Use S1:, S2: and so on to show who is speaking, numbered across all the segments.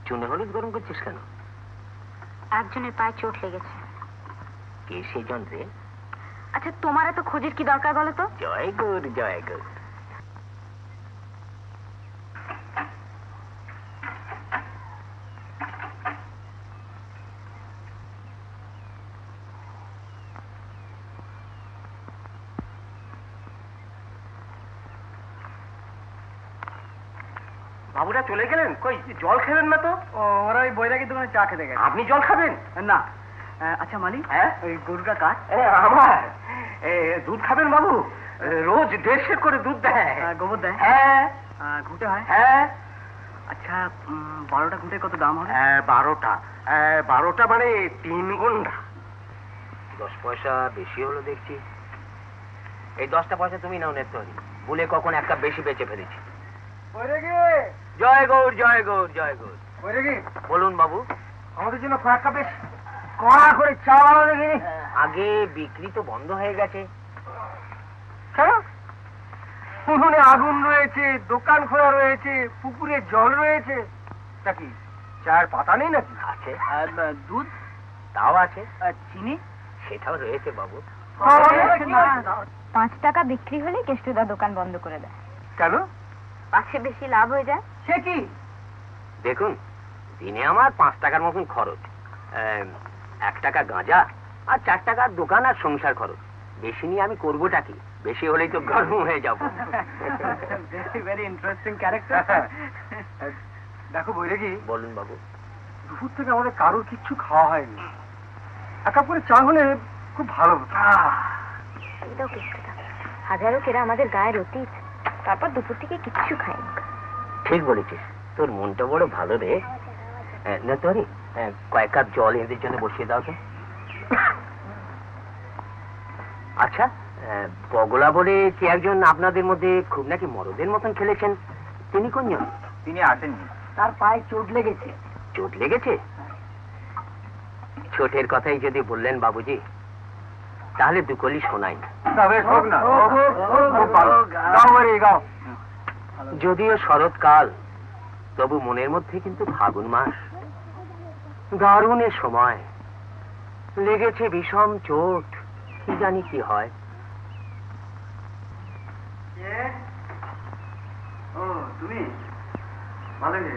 S1: চুনে হলুদ গরম করছিস কেন?
S2: একজনের পায়ে চোট লেগেছে।
S1: কে সেই জন রে?
S2: আচ্ছা, তোমার এত খোঁজের কি দরকার বলো তো?
S1: জয় গৌর, জয় গৌর।
S3: বাবুরা চলে গেলেন? কই জল খেলেন না তো?
S4: ওরা ওই বৈরাগীর দোকানে চা খেতে গেছে।
S3: আপনি জল খাবেন
S4: না? আচ্ছা মালিক,
S3: হ্যাঁ
S4: ওই গরুটা কার?
S3: আমার। দুধ খাবেন বাবু? রোজ 150 করে দুধ দেয়।
S4: গোবর দেয়?
S3: হ্যাঁ।
S4: ঘুঁটে হয়?
S3: হ্যাঁ।
S4: আচ্ছা, 12টা ঘুঁটে কত দাম হবে?
S3: 12টা মানে 3 গুণা।
S1: 10 পয়সা বেশি হলো দেখছি। এই 10টা পয়সা তুমি নাও নেত্রী, ভুলে কখন এক কাপ বেশি বেচে ফেলেছি। জয় গৌর, জয় গৌর, জয় গৌর। বলুন বাবু।
S3: আমাদের জন্য কয়েক কাপ বেশ কড়া করে চা বানানো দেখি।
S1: আগে বিক্রি তো বন্ধ হয়ে গেছে।
S3: উনুনে আগুন রয়েছে, দোকান খোলা রয়েছে, পুকুরে জল রয়েছে, তা কি চায়ের পাতা নেই নাকি?
S1: আছে।
S4: দুধ?
S1: তাও আছে।
S4: চিনি?
S1: সেটাও রয়েছে বাবু।
S2: 5 টাকা বিক্রি হলে কেষ্টুদা দোকান বন্ধ করে দেয়।
S3: কেন?
S2: 5 বেশি লাভ হয়ে যায়।
S3: সে কি?
S1: দেখুন, দিনে আমার 5 টাকার মতন খরচ। 1 টাকা গাঁজা আর 4 টাকার দোকান আর সংসার খরচ। বেশি নিয়ে আমি করবোটা কি? বেশি হলেই তো গরম হয়ে যাবো।
S4: Very interesting character.
S3: দেখো বৈরাগী।
S1: বলুন বাবু।
S3: দুপুর থেকে আমাদের কারোর কিচ্ছু খাওয়া হয়নি। এক কাপ করে চা হলে খুব ভালো হতো।
S2: এটাও কেষ্টুদা, হাজারো কেরা আমাদের গায়ের অতীত, তারপর দুপুর থেকে কিচ্ছু খায়নি।
S1: ঠিক বলেছিস, তোর মনটা বড় ভালো রে। না তোরে কয়েক কাপ জল এদের জন্য বসিয়ে দাও তো। আচ্ছা, বগলা বলে কি একজন আপনাদের মধ্যে খুব নাকি মরদের মতন খেলেছেন, তিনি কোনজন?
S4: তিনি আসেননি, তার পায়ে চোট লেগেছে।
S1: চোট লেগেছে? চোটের কথাই যদি বললেন বাবুজি, তাহলে দুকলি শোনাই। যদিও শরৎকাল, তবু মনের মধ্যে কিন্তু ফাগুন মাস। দারুণের সময়, লেগেছে বিষম চোট, কি জানি কি হয়।
S4: তুমি ভালো গে?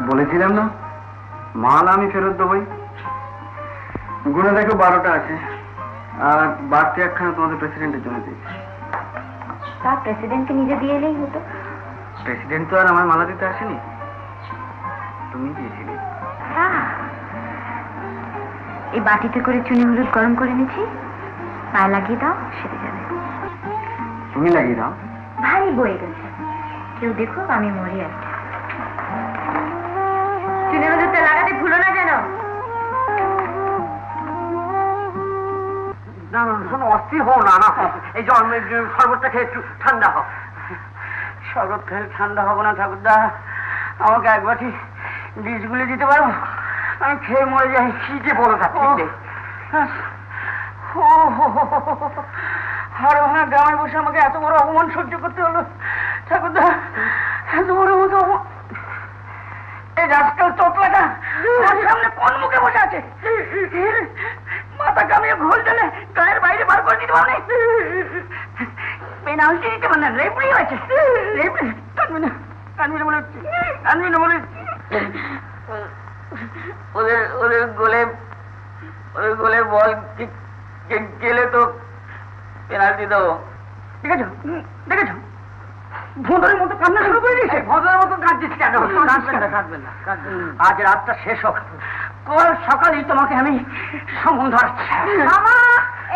S4: বলেছিলাম না মাল আমি ফেরত দেবই। গুনে দেখো 12টা আছে, আর বাড়তি একখানা তোমাদের প্রেসিডেন্টের জন্য দিয়েছি।
S2: তা প্রেসিডেন্টকে নিজে দিয়ে এলেই হতো।
S4: প্রেসিডেন্ট তো আর আমার মালা দিতে আসেনি, তুমি দিয়েছিলে।
S2: এই বাটিতে করে চুনি হলুদ গরম করে নিয়েছি, পায়ে লাগিয়ে দাও, সেরে যাবে।
S4: তুমি লাগিয়ে দাও।
S2: ভারী বয়ে গেছে, কেউ দেখো আমি মরি আর। চুনি হলুদটা লাগাতে ভুলো না যেন।
S3: না না শোনো, অস্থির হও না। না এই জল শরবতটা খেয়ে একটু ঠান্ডা হও।
S4: শরবত খেয়ে ঠান্ডা হবো না ঠাকুরদা, আমাকে এক বাটি বীজ গুলে দিতে পারো? আমি খেয়ে মরে যাই।
S3: কি যে বলো থাকতে।
S4: হাড় ভাঙা গ্রামে বসে আমাকে এত বড় অপমান সহ্য করতে হলো ঠাকুরদা, এত বড় মতো অপমান। এই রাস্তার চোটলাটা সামনে কোন মুখে বসে আছে? মাথা কামিয়ে ঘোল ঢেলে গায়ের বাইরে বার করে দিতে পারে। পেনাল্টি দিতে মানে রেফারি হয়েছে। কানবি না, কানবি না বলে, কানবি না বলে। ওদের গোলে বল গেলে তো পেনাল্টি দেবো। দেখেছো দেখেছো, ভোঁদরের মতো কান্না শুরু করে দিয়েছে।
S3: ভদ্রের মতো কাঁদছিস কেন? কাঁদবেন না।
S4: আজ রাতটা শেষ হোক, কাল সকালেই তোমাকে আমি সম্বন্ধ ধরাচ্ছি।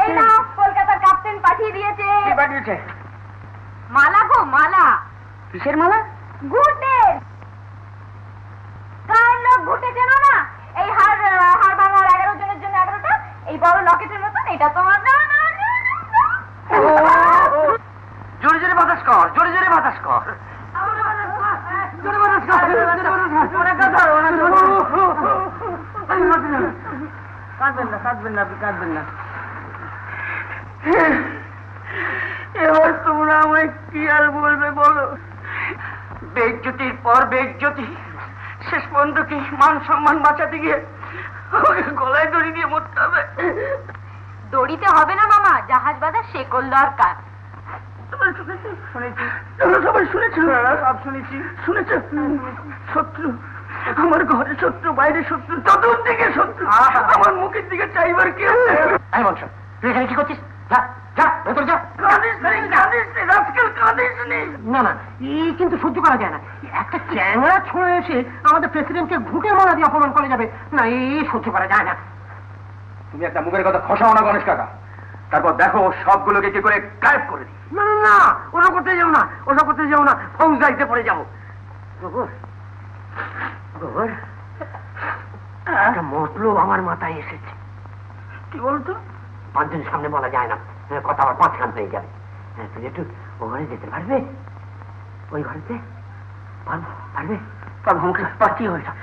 S2: এই নাও, কলকাতার ক্যাপ্টেন পাঠিয়ে দিয়েছে।
S4: কে পাঠিয়েছে?
S2: মালা গো, মালা।
S4: কিসের মালা?
S2: ঘুটে গায়ের লোক ঘুটে চেনো না? এই হাড় ভাঙার 11 জনের জন্য 11টা, এই বড় লকেটের মতন। এটা তোমার
S3: জোরে জোরে বাতাস কর, জোরে জোরে বাতাস কর, জোরে বাতাস কর।
S4: কাঁদবেন না, কাঁদবেন না, আপনি কাঁদবেন না। এবার তোমরা আমায় কি আর বলবে বলো? বেজ্জতির পর বেজ্জতি, শেষ পর্যন্ত কি মান সম্মান বাঁচাতে গিয়ে আমাকে গলায় দড়ি দিয়ে মরতে হবে।
S2: দড়িতে হবে না মামা, জাহাজ বাঁধা শেকল দরকার।
S4: সবাই শুনেছ? সব শুনেছি। শুনেছ? শত্রু, আমার ঘরে শত্রু, বাইরে শত্রু, চতুর্দিকে শত্রু, আমার মুখের দিকে চাইবার কি আছে? তুই এখানে কি করছিস? না না, এই কিন্তু সহ্য করা যায় না। একটা চ্যাংড়া ছুঁড়ে এসে আমাদের প্রেসিডেন্টকে ঘুঁটে মারা দিয়ে অপমান করে যাবে, না এই সহ্য করা যায় না।
S3: তুমি একটা মুখের কথা খসাও না গণেশ কাকা, তারপর দেখো সবগুলোকে কি করে গায়েব করে দিই।
S4: না না না, ওসব করতে যাও না, ওসব করতে যাও না, ফৌজদারিতে পড়ে যাবো। গোবর গোবর, একটা মতলব আমার মাথায় এসেছে। কি বলতো? 5 দিন সামনে বলা যায় না, কথা আবার 5 খান হয়ে যাবে। তুই একটু ও ঘরে যেতে পারবে? ওই ঘরেতে পারবো? পারবে? পারবো, আমাকে পাঠিয়ে হয়ে যাও।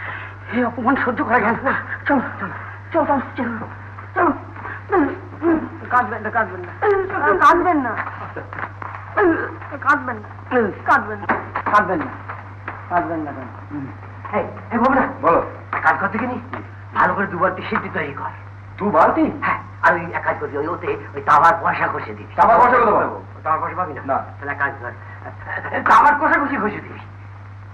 S4: এই অপমান সহ্য করা যায় না। চলো চলো চলো চলো চলো। কাঁদবেন না, কাঁদবেন না, কাঁদবেন না, কাঁদবেন না, কাঁদবেন না, কাঁদবেন না, কাঁদবেন না।
S3: বলো।
S4: কাজ করতে কিনি ভালো করে 2 বালতি সিদ্ধি তৈরি কর।
S3: 2 বালতি?
S4: হ্যাঁ, আর ওই এক কাজ করছি, ওতে ওই তাওয়ার কষা ঘষে দিবি।
S3: তাওয়ার কষা কত পাবো?
S4: তাওয়ার কষা পাবি না?
S3: না।
S4: তাহলে কাজ কর, তাওয়ার কষা ঘষে দিবি।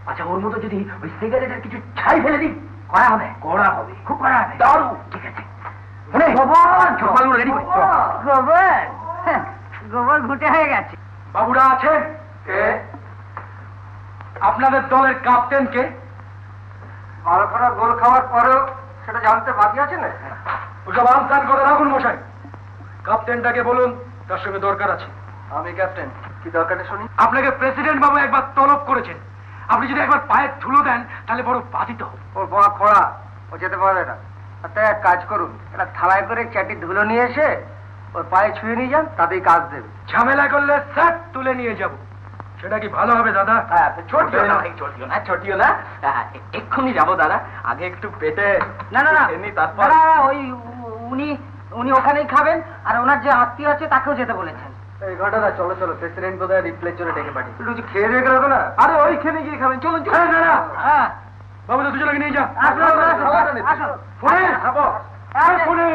S4: আচ্ছা, ওর মতো যদি ওই সিগারেটের কিছু ছাই ফেলে দিই, করা হবে? করা হবে, খুব করা হবে। দারুণ, ঠিক আছে। গোবর ঘুটে হয়ে গেছে।
S3: বাবুরা আছে? আপনাদের দলের ক্যাপ্টেন কে? মালখানা গোল খাওয়ার পরেও সেটা জানতে বাকি আছে না? ওসব আনসার করে রাখুন মশাই। ক্যাপ্টেনটাকে বলুন, তার সঙ্গে দরকার আছে। আমি ক্যাপ্টেন, কি দরকারটা শুনি। আপনাকে প্রেসিডেন্ট বাবু একবার তলব করেছেন, আপনি যদি একবার পায়ের ধুলো দেন তাহলে বড় বাধিত হবে।
S4: ওর বড় খোড়া, ও যেতে পারে না। তাই এক কাজ করুন, একটা থালায় করে চারটি ধুলো নিয়ে এসে ওর পায়ে ছুঁয়ে নিয়ে যান, তাতেই কাজ দেবে।
S3: ঝামেলা করলে স্যার তুলে নিয়ে যাব। সেটা কি ভালো হবে দাদা?
S1: ছোটিও না ভাই, ছোটিও না, ছোটিও না। এক্ষুনি যাবো দাদা, আগে একটু পেটে
S4: না না না,
S1: তারপর
S4: ওই উনি ওখানেই খাবেন, আর ওনার যে আত্মীয় আছে তাকেও যেতে বলেছেন।
S3: এই ঘটনা চলো চলো, প্রেসিডেন্ট বোধহয় রিপ্লের জন্য ডেকে পাঠিয়েছে। একটু খেয়ে দিয়ে গেল না? আরে ওইখানে গিয়ে খাবেন, চলুন চলুন।
S4: হ্যাঁ
S3: বাবু তো দুজনকে নিয়ে যা।
S4: ফোনে
S3: খাবো ফোনে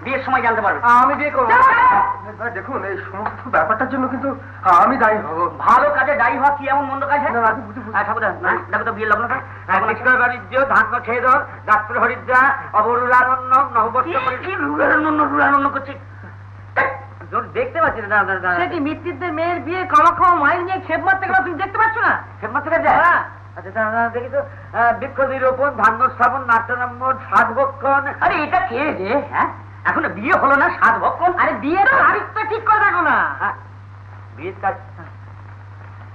S4: বিয়ের সময় জানতে পারবে।
S3: আমি বিয়ে করবো। দেখুন, এই সমস্ত ব্যাপারটার জন্য কিন্তু আমি দায়ী হব।
S4: ভালো কাজে দায়ী হওয়া কি এমন মন্দ কাজ? ঠাকুর দেখো তো বিয়ের লগ্ন বাণিজ্য, ধান খেয়ে ধর, গাছপুর হরিদ্রা, অবরুলারণ্য, নববর্ষ করছি। দেখতে পাচ্ছি না, সেটি মৃত্যুদের মেয়ের বিয়ে খাওয়া খাওয়া মাইল নিয়ে খেপ মারতে গেলে তুমি দেখতে পাচ্ছ না? খেপ মারতে গেছে? আচ্ছা দেখি তো, বৃক্ষ রোপণ, ধান্য স্থাপন, নাট্যনাম্য, সাধভক্ষণ। আরে এটা কে রে? হ্যাঁ, এখনো বিয়ে হলো না, সাধভক্ষণ? আরে বিয়ের তারিখটা ঠিক করে রাখো না। বিয়ের কাজ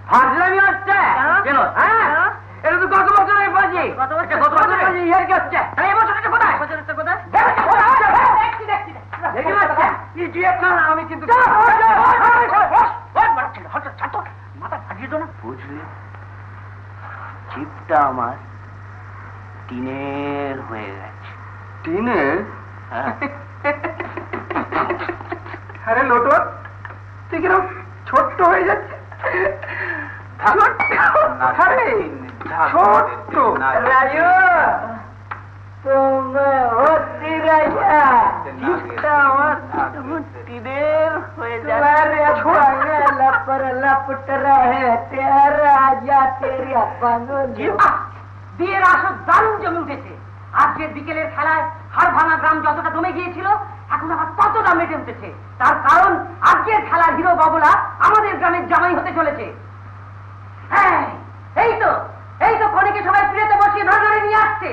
S4: ফাজলামি হচ্ছে কেন? হ্যাঁ, এটা তো গত বছরের বাজি। গত বছর ইয়ার কি হচ্ছে? আরে এবছর এটা কোথায়? বছরটা কোথায়? আমি কিন্তু মাথা ফাটিয়ে তো না।
S1: বুঝলি, চিপটা আমার টিনের হয়ে গেছে।
S3: টিনের?
S1: হ্যাঁ।
S3: আরে লোটন, তুই কিরকম ছোট্ট হয়ে যাচ্ছে।
S4: রাজু, টিনের হয়ে বিয়ের আসর দারুণ জমে উঠেছে। আজকে বিকেলের খেলায় হাড়ভাঙা গ্রাম যতটা দমে গিয়েছিল এখন আবার ততটা মেটে উঠেছে। তার কারণ আজকের খেলার হিরো বাবুলা আমাদের গ্রামের জামাই হতে চলেছে। হ্যাঁ, এই তো কনেকে সবাই প্রিয়তে বসিয়ে ধরে ধরে নিয়ে আসছে।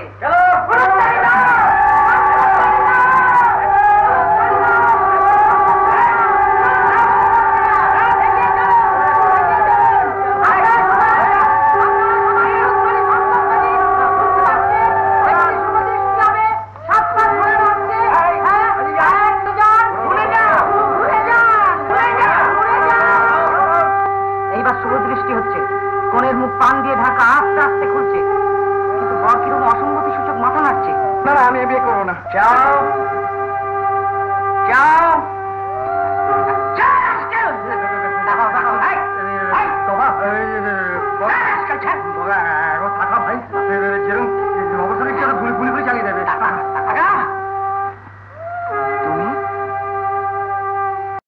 S4: এইবার শুভ দৃষ্টি হচ্ছে। কনের মুখ পান দিয়ে ঢাকা আস্তে আস্তে খুলছে, কিন্তু বর কিরকম অসঙ্গতি সূচক মাথা নাড়ছে।
S3: না, আমি বিয়ে করবো না।
S1: যাও যাও।